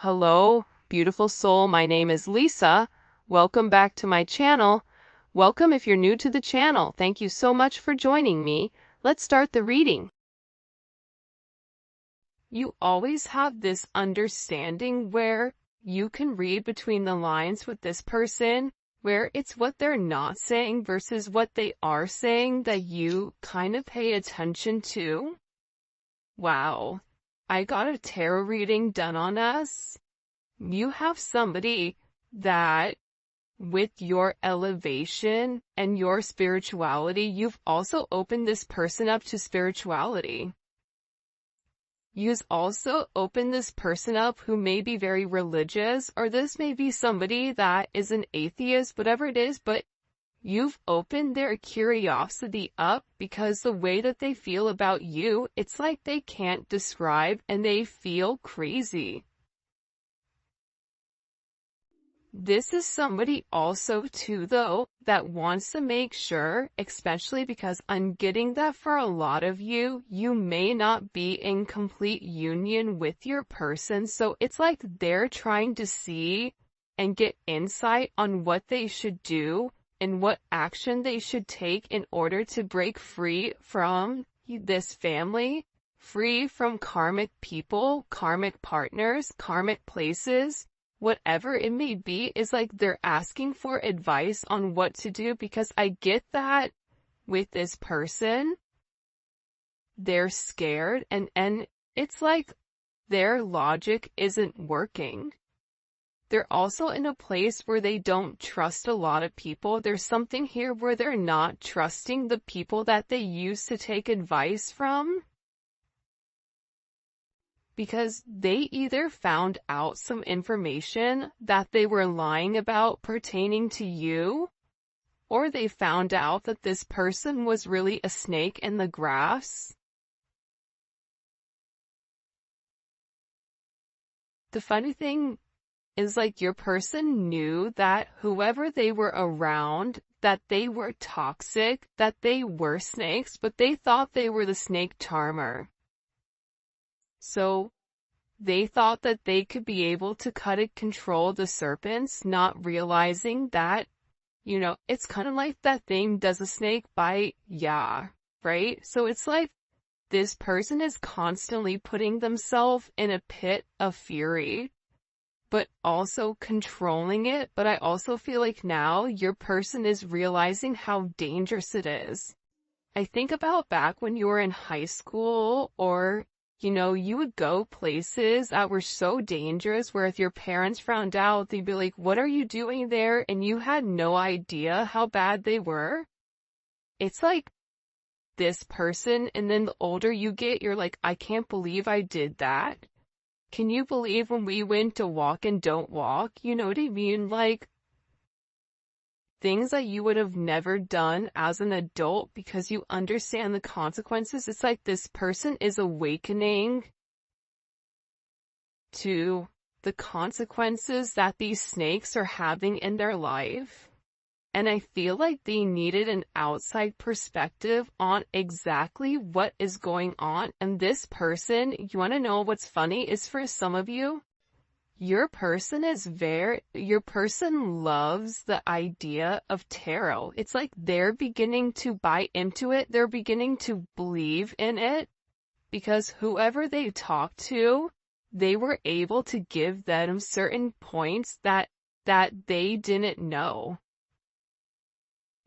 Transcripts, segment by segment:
Hello, beautiful soul. My name is Lisa. Welcome back to my channel. Welcome if you're new to the channel. Thank you so much for joining me. Let's start the reading. You always have this understanding where you can read between the lines with this person, where it's what they're not saying versus what they are saying that you kind of pay attention to. Wow. I got a tarot reading done on us. You have somebody that, with your elevation and your spirituality, you've also opened this person up to spirituality. You've also opened this person up who may be very religious, or this may be somebody that is an atheist, whatever it is, but you've opened their curiosity up because the way that they feel about you, it's like they can't describe and they feel crazy. This is somebody also too though that wants to make sure, especially because I'm getting that for a lot of you, you may not be in complete union with your person, so it's like they're trying to see and get insight on what they should do and what action they should take in order to break free from this family, free from karmic people, karmic partners, karmic places. Whatever it may be, is like they're asking for advice on what to do, because I get that with this person, they're scared and it's like their logic isn't working. They're also in a place where they don't trust a lot of people. There's something here where they're not trusting the people that they used to take advice from, because they either found out some information that they were lying about pertaining to you, or they found out that this person was really a snake in the grass. The funny thing is, like, your person knew that whoever they were around, that they were toxic, that they were snakes, but they thought they were the snake charmer. So they thought that they could be able to cut and control the serpents, not realizing that, it's kind of like that thing, does a snake bite? Yeah, right? So it's like this person is constantly putting themselves in a pit of fury, but also controlling it. But I also feel like now your person is realizing how dangerous it is. I think about back when you were in high school, or you would go places that were so dangerous where if your parents found out, they'd be like, what are you doing there? And you had no idea how bad they were. It's like this person, and then the older you get, you're like, I can't believe I did that. Can you believe when we went to walk and don't walk? You know what I mean? Like, things that you would have never done as an adult because you understand the consequences. It's like this person is awakening to the consequences that these snakes are having in their life. And I feel like they needed an outside perspective on exactly what is going on. And this person, you want to know what's funny, is for some of you, your person loves the idea of tarot. It's like they're beginning to buy into it. They're beginning to believe in it because whoever they talked to, they were able to give them certain points that they didn't know.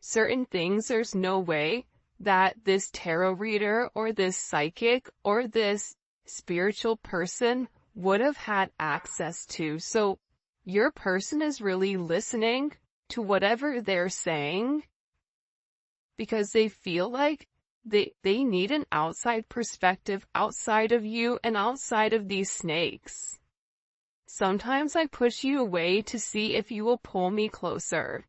Certain things, there's no way that this tarot reader or this psychic or this spiritual person would have had access to. So your person is really listening to whatever they're saying because they feel like they need an outside perspective outside of you and outside of these snakes. Sometimes I push you away to see if you will pull me closer.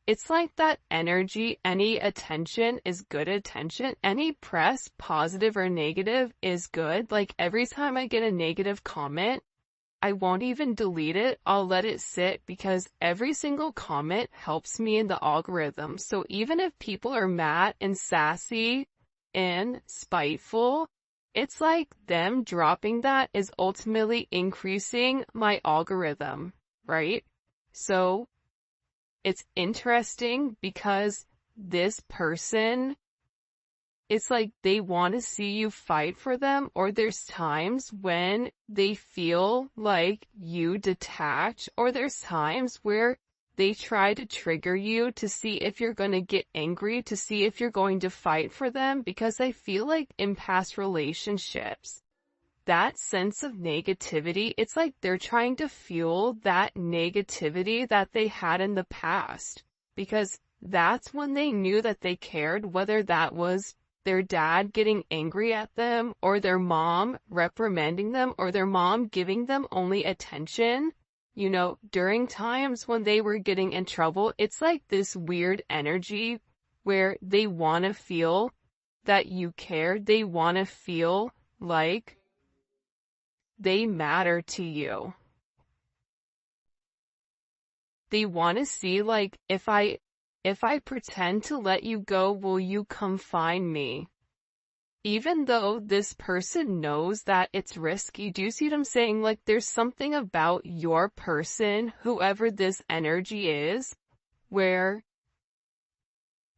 It's like that energy, any attention is good attention. Any press, positive or negative, is good. Like every time I get a negative comment, I won't even delete it. I'll let it sit because every single comment helps me in the algorithm. So even if people are mad and sassy and spiteful, it's like them dropping that is ultimately increasing my algorithm, right? So it's interesting because this person, it's like they want to see you fight for them, or there's times when they feel like you detach, or there's times where they try to trigger you to see if you're going to get angry, to see if you're going to fight for them, because I feel like in past relationships, that sense of negativity, it's like they're trying to fuel that negativity that they had in the past, because that's when they knew that they cared, whether that was their dad getting angry at them, or their mom reprimanding them, or their mom giving them only attention. You know, during times when they were getting in trouble, it's like this weird energy where they want to feel that you care. They want to feel like they matter to you. They want to see, like, if I pretend to let you go, will you come find me? Even though this person knows that it's risky. Do you see what I'm saying? Like, there's something about your person, whoever this energy is, where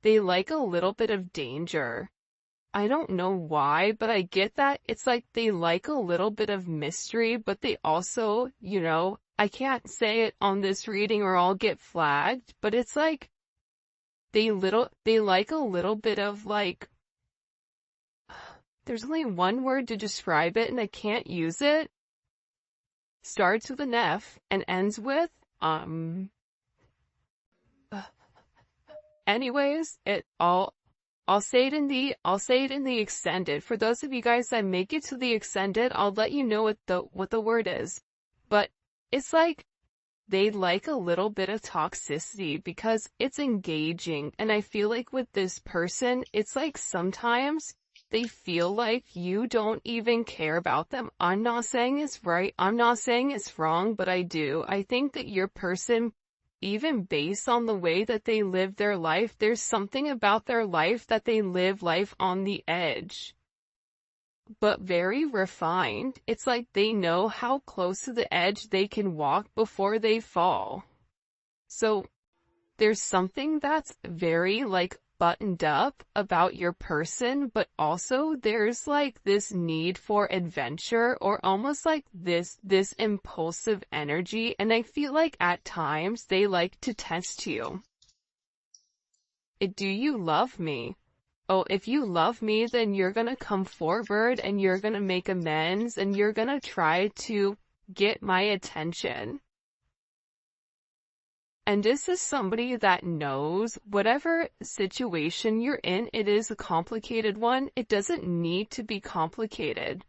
they like a little bit of danger. I don't know why, but I get that. It's like they like a little bit of mystery, but they also, you know, I can't say it on this reading or I'll get flagged, but it's like they like a little bit of, like, there's only one word to describe it and I can't use it. Starts with an F and ends with, anyways, I'll say it in the extended. For those of you guys that make it to the extended, I'll let you know what the word is. But it's like they like a little bit of toxicity because it's engaging. And I feel like with this person, it's like sometimes they feel like you don't even care about them. I'm not saying it's right. I'm not saying it's wrong, but I do. I think that your person, even based on the way that they live their life, there's something about their life that they live life on the edge, but very refined. It's like they know how close to the edge they can walk before they fall. So there's something that's very, like, buttoned up about your person, but also there's like this need for adventure, or almost like this impulsive energy, and I feel like at times they like to test you. Do you love me? Oh, if you love me, then you're gonna come forward and you're gonna make amends and you're gonna try to get my attention. And this is somebody that knows whatever situation you're in, it is a complicated one. It doesn't need to be complicated.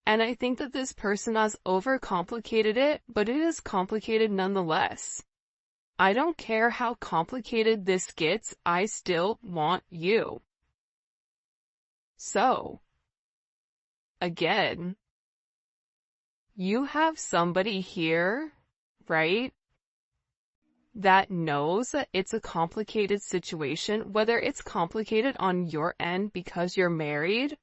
And I think that this person has overcomplicated it, but it is complicated nonetheless. I don't care how complicated this gets, I still want you. So, again, you have somebody here, right, that knows that it's a complicated situation, whether it's complicated on your end because you're married,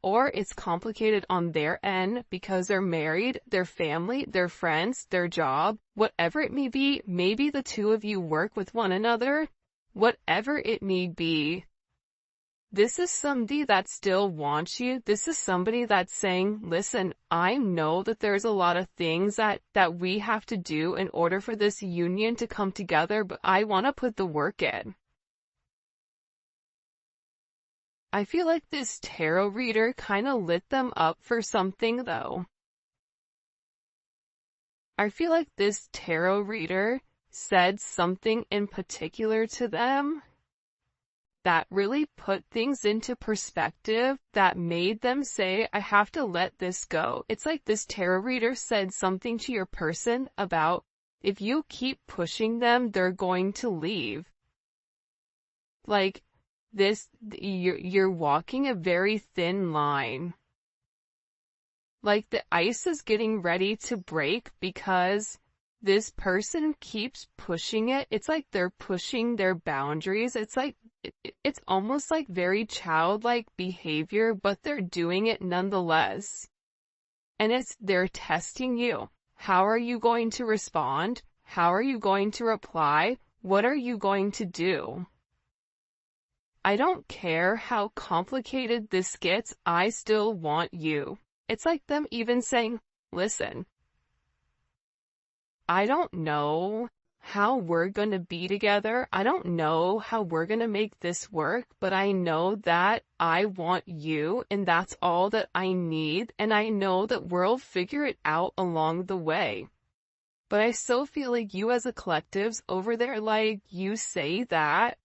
or it's complicated on their end because they're married, their family, their friends, their job, whatever it may be. Maybe the two of you work with one another, whatever it may be. This is somebody that still wants you. This is somebody that's saying, listen, I know that there's a lot of things that we have to do in order for this union to come together, but I want to put the work in. I feel like this tarot reader kind of lit them up for something, though. I feel like this tarot reader said something in particular to them that really put things into perspective, that made them say, I have to let this go. It's like this tarot reader said something to your person about, if you keep pushing them, they're going to leave. Like, you're walking a very thin line. Like, the ice is getting ready to break because this person keeps pushing it. It's like they're pushing their boundaries. It's like it's almost like very childlike behavior, but they're doing it nonetheless. And they're testing you. How are you going to respond? How are you going to reply? What are you going to do? I don't care how complicated this gets, I still want you. It's like them even saying, listen, I don't know how we're gonna be together. I don't know how we're gonna make this work, but I know that I want you, and that's all that I need, and I know that we'll figure it out along the way. But I still feel like you as a collective's over there, like, you say that,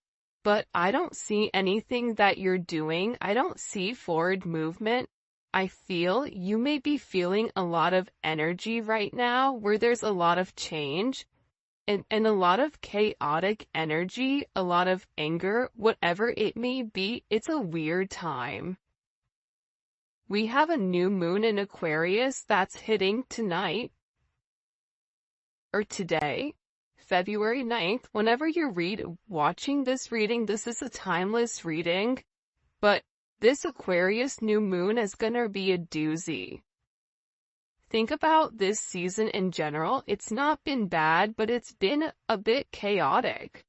but I don't see anything that you're doing. I don't see forward movement. I feel you may be feeling a lot of energy right now where there's a lot of change and a lot of chaotic energy, a lot of anger, whatever it may be. It's a weird time. We have a new moon in Aquarius that's hitting tonight or today, February 9th. Whenever you're watching this reading, this is a timeless reading, but this Aquarius new moon is gonna be a doozy. Think about this season in general. It's not been bad, but it's been a bit chaotic.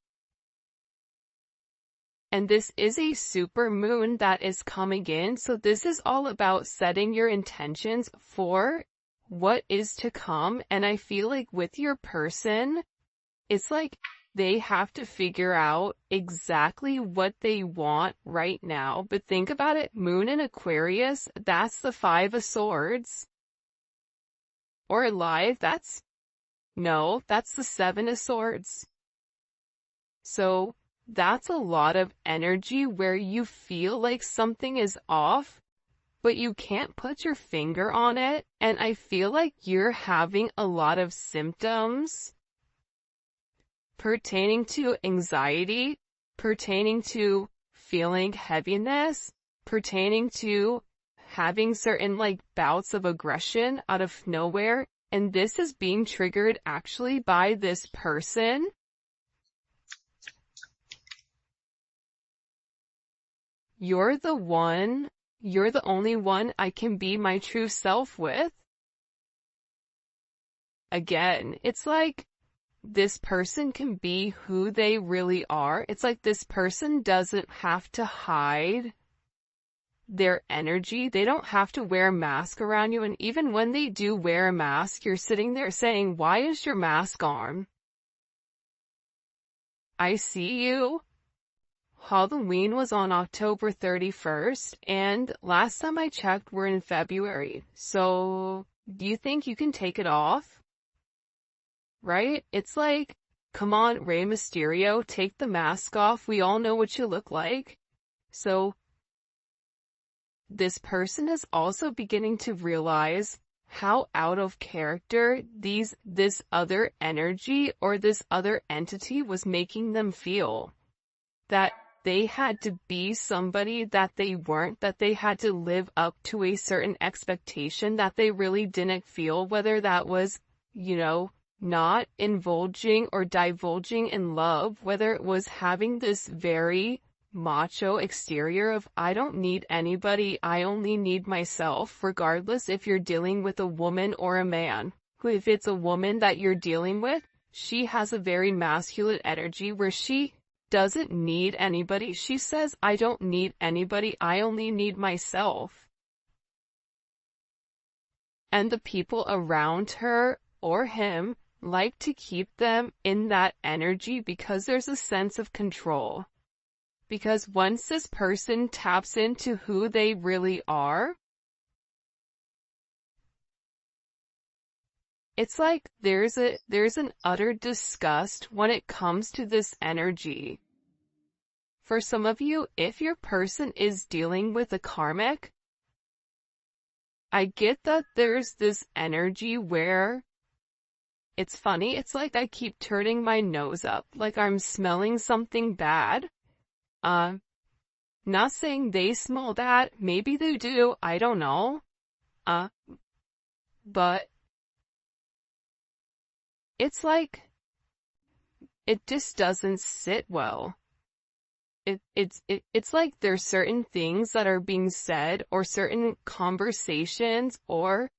And this is a super moon that is coming in, so this is all about setting your intentions for what is to come. And I feel like with your person, it's like they have to figure out exactly what they want right now. But think about it, moon in Aquarius, that's the 5 of Swords. Or live, that's the 7 of Swords. So that's a lot of energy where you feel like something is off, but you can't put your finger on it. And I feel like you're having a lot of symptoms pertaining to anxiety, pertaining to feeling heaviness, pertaining to having certain like bouts of aggression out of nowhere. And this is being triggered actually by this person. You're the only one I can be my true self with. Again, it's like this person can be who they really are. It's like this person doesn't have to hide their energy. They don't have to wear a mask around you. And even when they do wear a mask, you're sitting there saying, why is your mask on? I see you. Halloween was on October 31st, and last time I checked, we're in February. So, do you think you can take it off? Right? It's like, come on, Rey Mysterio, take the mask off. We all know what you look like. So, this person is also beginning to realize how out of character this other energy or this other entity was making them feel. That they had to be somebody that they weren't, that they had to live up to a certain expectation that they really didn't feel, whether that was, not indulging or divulging in love, whether it was having this very macho exterior of, I don't need anybody, I only need myself, regardless if you're dealing with a woman or a man. If it's a woman that you're dealing with, she has a very masculine energy where she doesn't need anybody. She says, I don't need anybody, I only need myself. And the people around her or him like to keep them in that energy because there's a sense of control. Because once this person taps into who they really are, it's like there's an utter disgust when it comes to this energy. For some of you, if your person is dealing with a karmic, I get that there's this energy where it's funny. It's like I keep turning my nose up, like I'm smelling something bad. Not saying they smell that. Maybe they do. I don't know. But it's like, it just doesn't sit well. it's like there's certain things that are being said, or certain conversations, or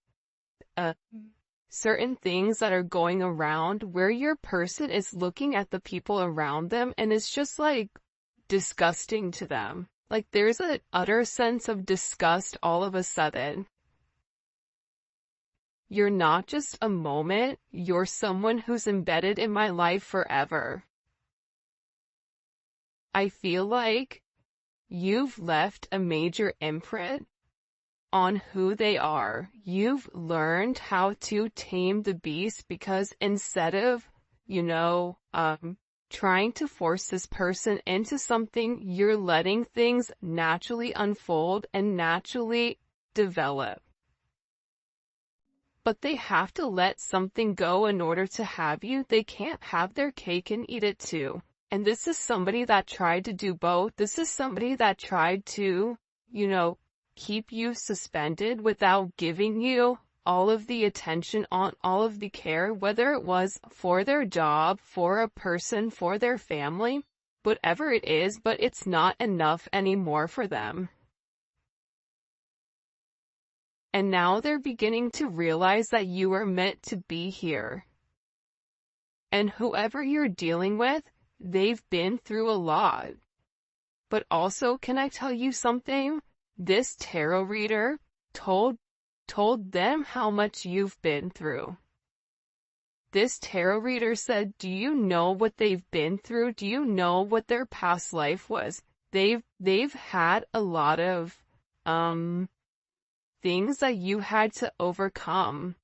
certain things that are going around where your person is looking at the people around them and it's just like disgusting to them. Like there's an utter sense of disgust all of a sudden. You're not just a moment, you're someone who's embedded in my life forever. I feel like you've left a major imprint on who they are. You've learned how to tame the beast, because instead of, trying to force this person into something, you're letting things naturally unfold and naturally develop. But they have to let something go in order to have you. They can't have their cake and eat it too. And this is somebody that tried to do both. This is somebody that tried to, keep you suspended without giving you all of the attention, on all of the care, whether it was for their job, for a person, for their family, whatever it is, but it's not enough anymore for them. And now they're beginning to realize that you are meant to be here. And whoever you're dealing with, they've been through a lot. But also, can I tell you something? This tarot reader told them how much you've been through. This tarot reader said, do you know what they've been through? Do you know what their past life was? They've had a lot of things that you had to overcome.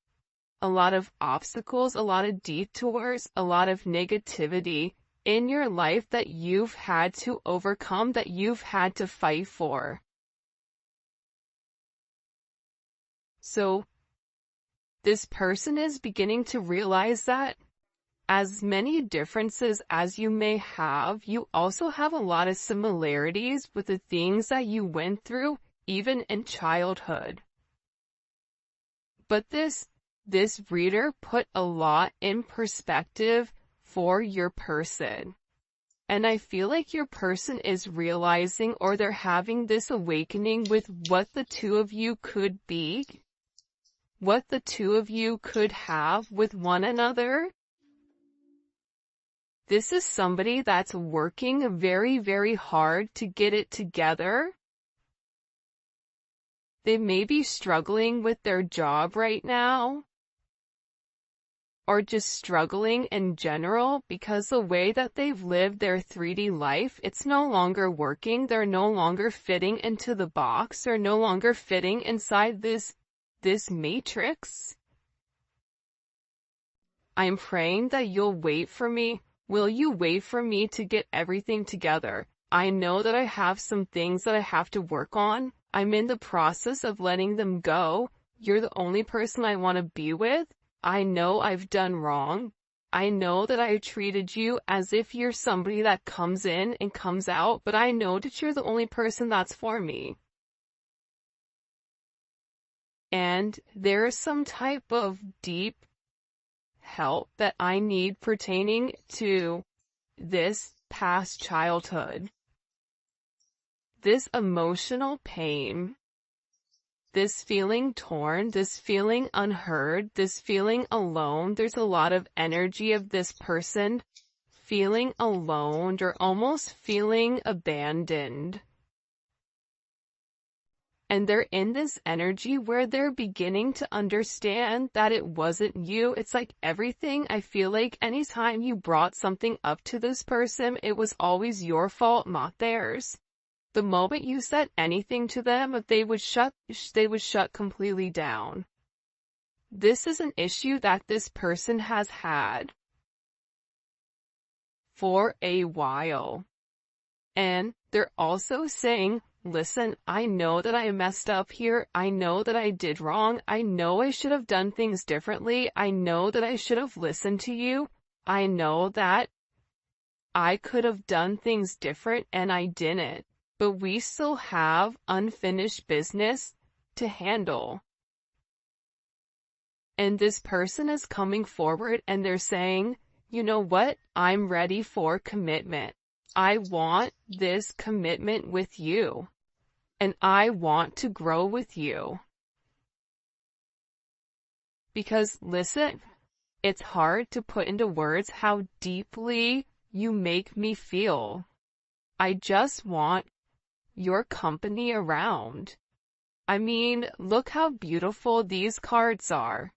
A lot of obstacles, a lot of detours, a lot of negativity in your life that you've had to overcome, that you've had to fight for. So, this person is beginning to realize that as many differences as you may have, you also have a lot of similarities with the things that you went through, even in childhood. But this reader put a lot in perspective for your person. And I feel like your person is realizing, or they're having this awakening with what the two of you could be, what the two of you could have with one another. This is somebody that's working very, very hard to get it together. They may be struggling with their job right now, or just struggling in general, because the way that they've lived their 3D life, it's no longer working. They're no longer fitting into the box. They're no longer fitting inside this matrix. I'm praying that you'll wait for me. Will you wait for me to get everything together? I know that I have some things that I have to work on. I'm in the process of letting them go. You're the only person I want to be with. I know I've done wrong. I know that I treated you as if you're somebody that comes in and comes out, but I know that you're the only person that's for me. And there is some type of deep help that I need pertaining to this past childhood. This emotional pain, this feeling torn, this feeling unheard, this feeling alone. There's a lot of energy of this person feeling alone, or almost feeling abandoned. And they're in this energy where they're beginning to understand that it wasn't you. It's like everything, I feel like anytime you brought something up to this person, it was always your fault, not theirs. The moment you said anything to them, they would shut completely down. This is an issue that this person has had for a while. And they're also saying, listen, I know that I messed up here. I know that I did wrong. I know I should have done things differently. I know that I should have listened to you. I know that I could have done things different and I didn't. But we still have unfinished business to handle. And this person is coming forward and they're saying, you know what? I'm ready for commitment. I want this commitment with you, and I want to grow with you. Because listen, it's hard to put into words how deeply you make me feel. I just want your company around. I mean, look how beautiful these cards are.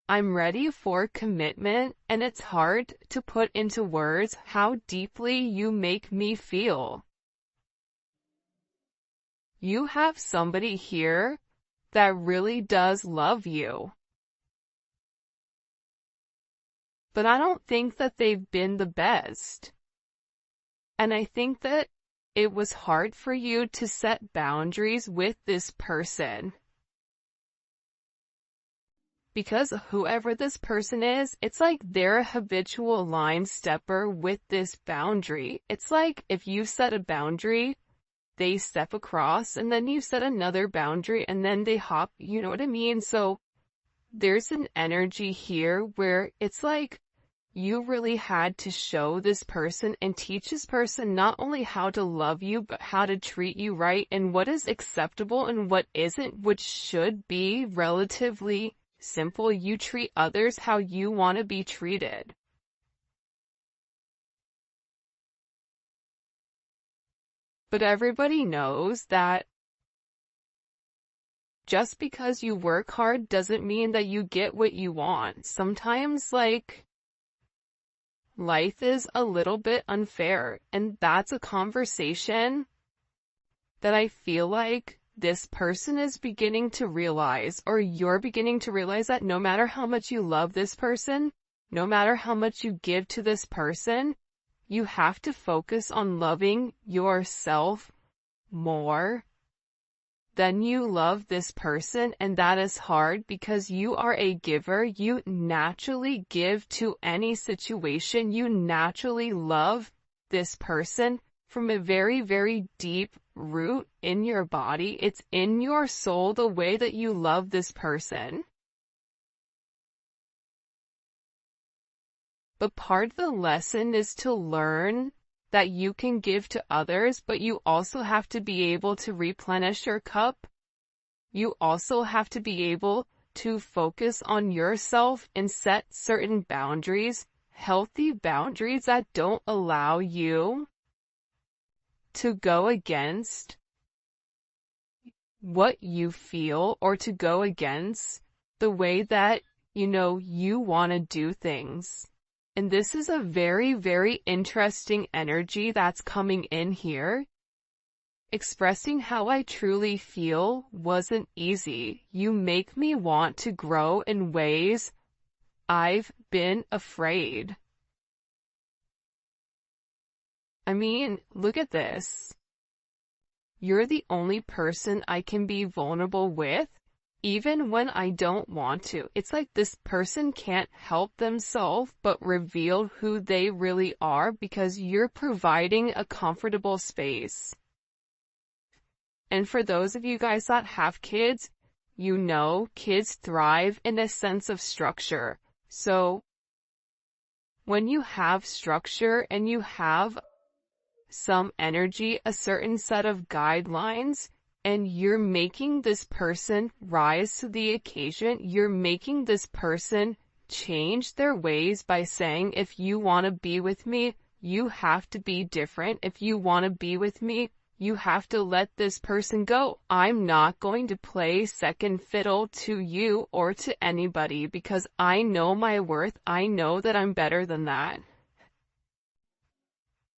I'm ready for commitment, and it's hard to put into words how deeply you make me feel. You have somebody here that really does love you. But I don't think that they've been the best. And I think that it was hard for you to set boundaries with this person. Because whoever this person is, it's like they're a habitual line stepper with this boundary. It's like if you set a boundary, they step across, and then you set another boundary, and then they hop, you know what I mean? So there's an energy here where it's like you really had to show this person and teach this person not only how to love you, but how to treat you right, and what is acceptable and what isn't, which should be relatively simple. You treat others how you want to be treated. But everybody knows that just because you work hard doesn't mean that you get what you want. Sometimes, like, life is a little bit unfair, and that's a conversation that I feel like this person is beginning to realize, or you're beginning to realize, that no matter how much you love this person, no matter how much you give to this person, you have to focus on loving yourself more than you love this person. And that is hard because you are a giver. You naturally give to any situation. You naturally love this person from a very, very deep root in your body. It's in your soul, the way that you love this person. But part of the lesson is to learn that you can give to others, but you also have to be able to replenish your cup. You also have to be able to focus on yourself and set certain boundaries, healthy boundaries that don't allow you to go against what you feel, or to go against the way that, you want to do things. And this is a very, very interesting energy that's coming in here. Expressing how I truly feel wasn't easy. You make me want to grow in ways I've been afraid. I mean, look at this. You're the only person I can be vulnerable with, even when I don't want to. It's like this person can't help themselves but reveal who they really are, because you're providing a comfortable space. And for those of you guys that have kids, kids thrive in a sense of structure. So when you have structure and you have some energy, a certain set of guidelines, and you're making this person rise to the occasion, you're making this person change their ways by saying, if you want to be with me, you have to be different. If you want to be with me, you have to let this person go. I'm not going to play second fiddle to you or to anybody, because I know my worth. I know that I'm better than that.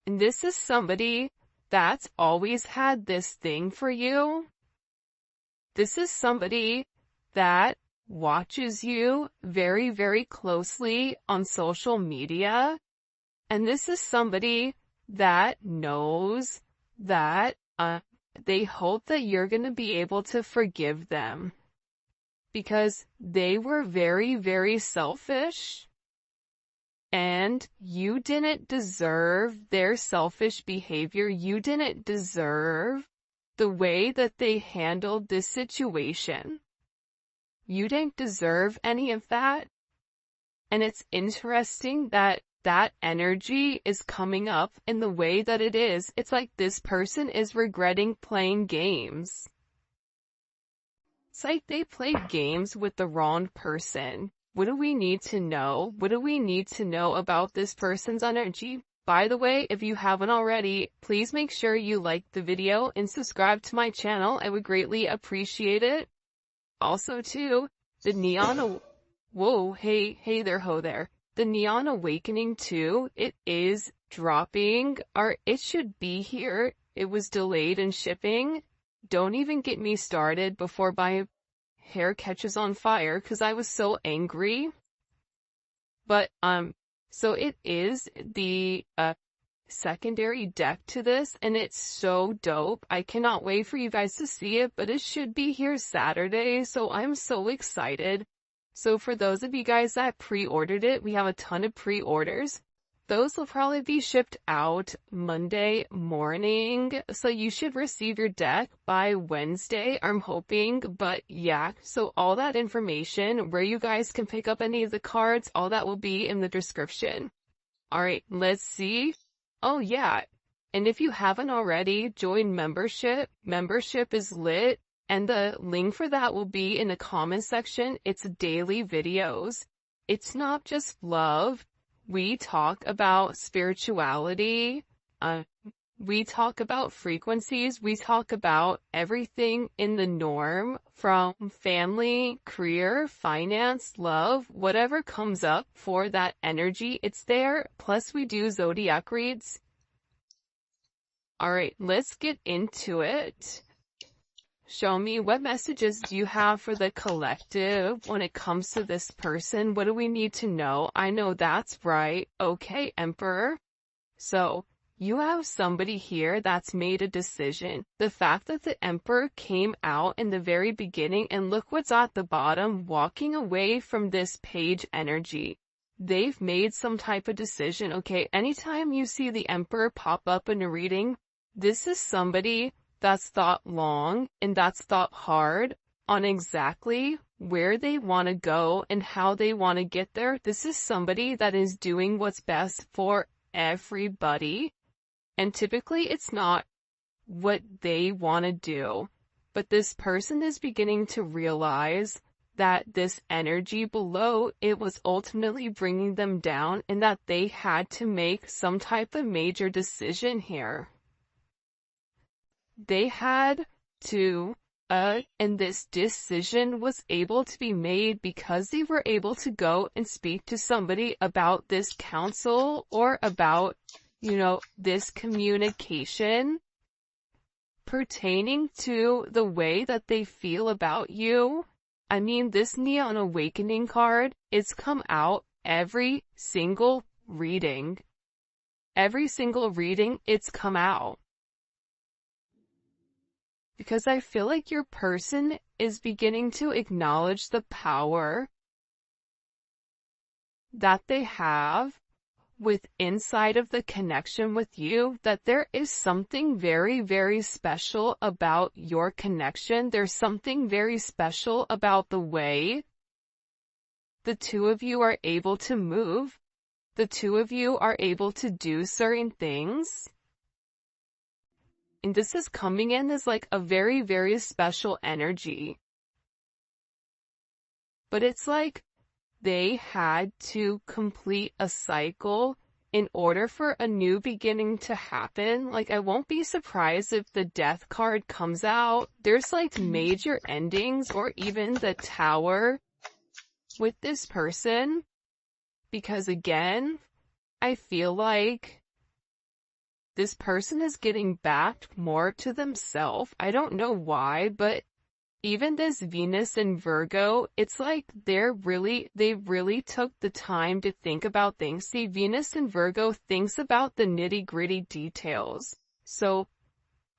And this is somebody that's always had this thing for you. This is somebody that watches you very, very closely on social media. And this is somebody that knows that they hope that you're going to be able to forgive them, because they were very, very selfish. And you didn't deserve their selfish behavior. You didn't deserve the way that they handled this situation. You didn't deserve any of that. And it's interesting that that energy is coming up in the way that it is. It's like this person is regretting playing games. It's like they played games with the wrong person. What do we need to know? What do we need to know about this person's energy? By the way, if you haven't already, please make sure you like the video and subscribe to my channel. I would greatly appreciate it. Also, too, the Neon... Whoa, hey there, ho there. The Neon Awakening, too, it is dropping, or it should be here. It was delayed in shipping. Don't even get me started before my hair catches on fire, because I was so angry. But, so it is the, secondary deck to this, and it's so dope. I cannot wait for you guys to see it, but it should be here Saturday, so I'm so excited. So for those of you guys that pre-ordered it, we have a ton of pre-orders. Those will probably be shipped out Monday morning, so you should receive your deck by Wednesday, I'm hoping. But yeah, so all that information, where you guys can pick up any of the cards, all that will be in the description. Alright, let's see. Oh yeah, and if you haven't already, join membership. Membership is lit, and the link for that will be in the comment section. It's daily videos. It's not just love. We talk about spirituality. We talk about frequencies. We talk about everything in the norm, from family, career, finance, love, whatever comes up for that energy, it's there. Plus we do zodiac reads. Alright, let's get into it. Show me, what messages do you have for the collective when it comes to this person? What do we need to know? I know that's right. Okay, Emperor. So, you have somebody here that's made a decision. The fact that the Emperor came out in the very beginning, and look what's at the bottom, walking away from this page energy. They've made some type of decision, okay? Anytime you see the Emperor pop up in a reading, this is somebody that's thought long and that's thought hard on exactly where they want to go and how they want to get there. This is somebody that is doing what's best for everybody. And typically it's not what they want to do. But this person is beginning to realize that this energy below, it was ultimately bringing them down, and that they had to make some type of major decision here. They had to, and this decision was able to be made because they were able to go and speak to somebody about this counsel, or about, you know, this communication pertaining to the way that they feel about you. I mean, this Neon Awakening card, it's come out every single reading. Every single reading, it's come out. Because I feel like your person is beginning to acknowledge the power that they have with inside of the connection with you, that there is something very, very special about your connection. There's something very special about the way the two of you are able to move. The two of you are able to do certain things. And this is coming in as like a very, very special energy. But it's like they had to complete a cycle in order for a new beginning to happen. Like, I won't be surprised if the Death card comes out. There's like major endings, or even the Tower with this person. Because again, I feel like this person is getting back more to themselves. I don't know why, but even this Venus and Virgo, it's like they really took the time to think about things. See, Venus and Virgo thinks about the nitty-gritty details. So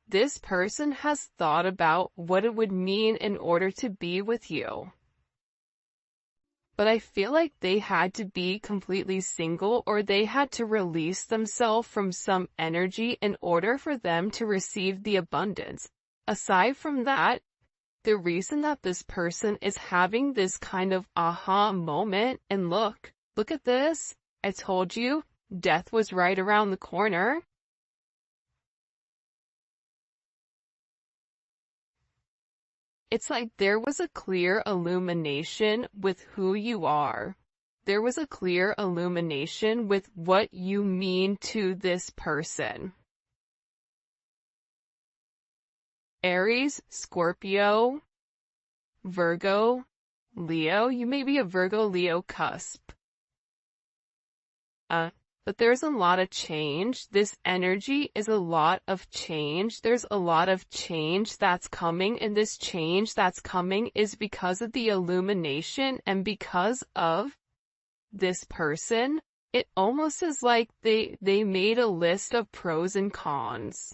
this person has thought about what it would mean in order to be with you. But I feel like they had to be completely single, or they had to release themselves from some energy in order for them to receive the abundance. Aside from that, the reason that this person is having this kind of aha moment, and look at this, I told you, death was right around the corner. It's like there was a clear illumination with who you are. There was a clear illumination with what you mean to this person. Aries, Scorpio, Virgo, Leo. You may be a Virgo-Leo cusp. But there's a lot of change. This energy is a lot of change. There's a lot of change that's coming, and this change that's coming is because of the illumination and because of this person. It almost is like they made a list of pros and cons.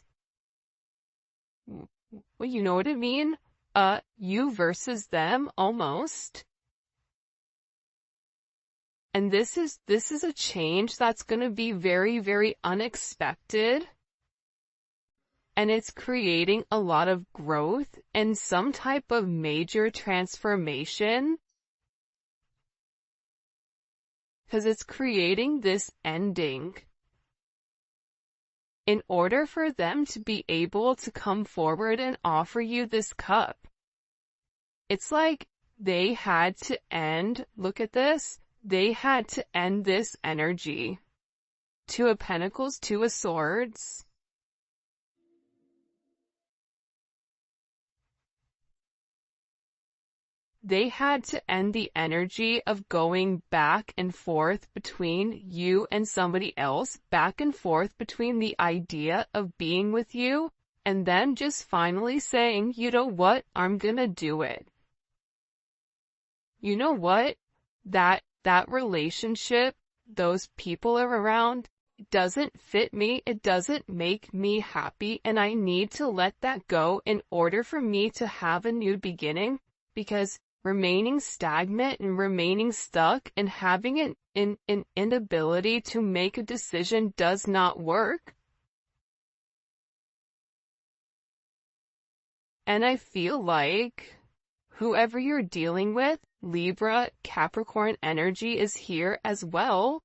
Well, you know what I mean? You versus them, almost. And this is a change that's going to be very, very unexpected. And it's creating a lot of growth and some type of major transformation. Because it's creating this ending. In order for them to be able to come forward and offer you this cup, it's like they had to end, look at this, they had to end this energy. Two of Pentacles, Two of Swords. They had to end the energy of going back and forth between you and somebody else, back and forth between the idea of being with you, and then just finally saying, you know what, I'm gonna do it. You know what? That relationship, those people are around, it doesn't fit me, it doesn't make me happy, and I need to let that go in order for me to have a new beginning, because remaining stagnant and remaining stuck and having an inability to make a decision does not work. And I feel like whoever you're dealing with, Libra, Capricorn energy is here as well.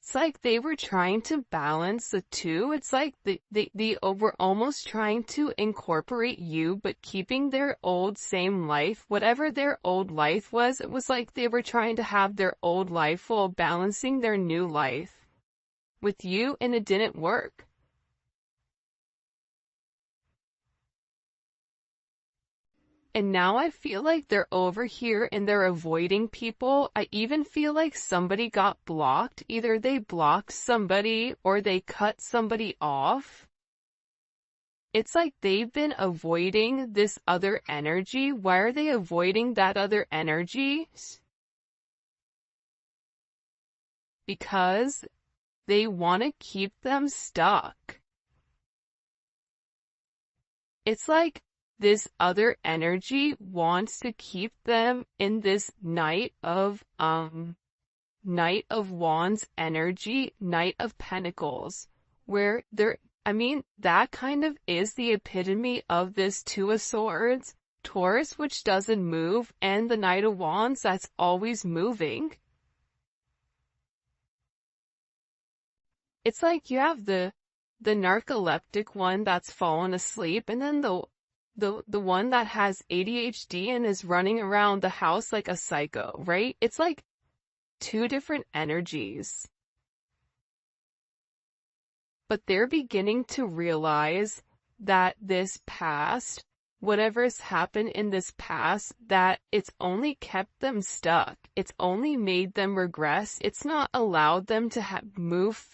It's like they were trying to balance the two. It's like they were almost trying to incorporate you, but keeping their old same life. Whatever their old life was, it was like they were trying to have their old life while balancing their new life with you, and it didn't work. And now I feel like they're over here and they're avoiding people. I even feel like somebody got blocked. Either they blocked somebody or they cut somebody off. It's like they've been avoiding this other energy. Why are they avoiding that other energy? Because they want to keep them stuck. It's like this other energy wants to keep them in this Knight of Wands energy, Knight of Pentacles, where that kind of is the epitome of this Two of Swords, Taurus, which doesn't move, and the Knight of Wands that's always moving. It's like you have the narcoleptic one that's fallen asleep, and then the one that has ADHD and is running around the house like a psycho, right? It's like two different energies. But they're beginning to realize that this past, whatever's happened in this past, that it's only kept them stuck. It's only made them regress. It's not allowed them to move forward.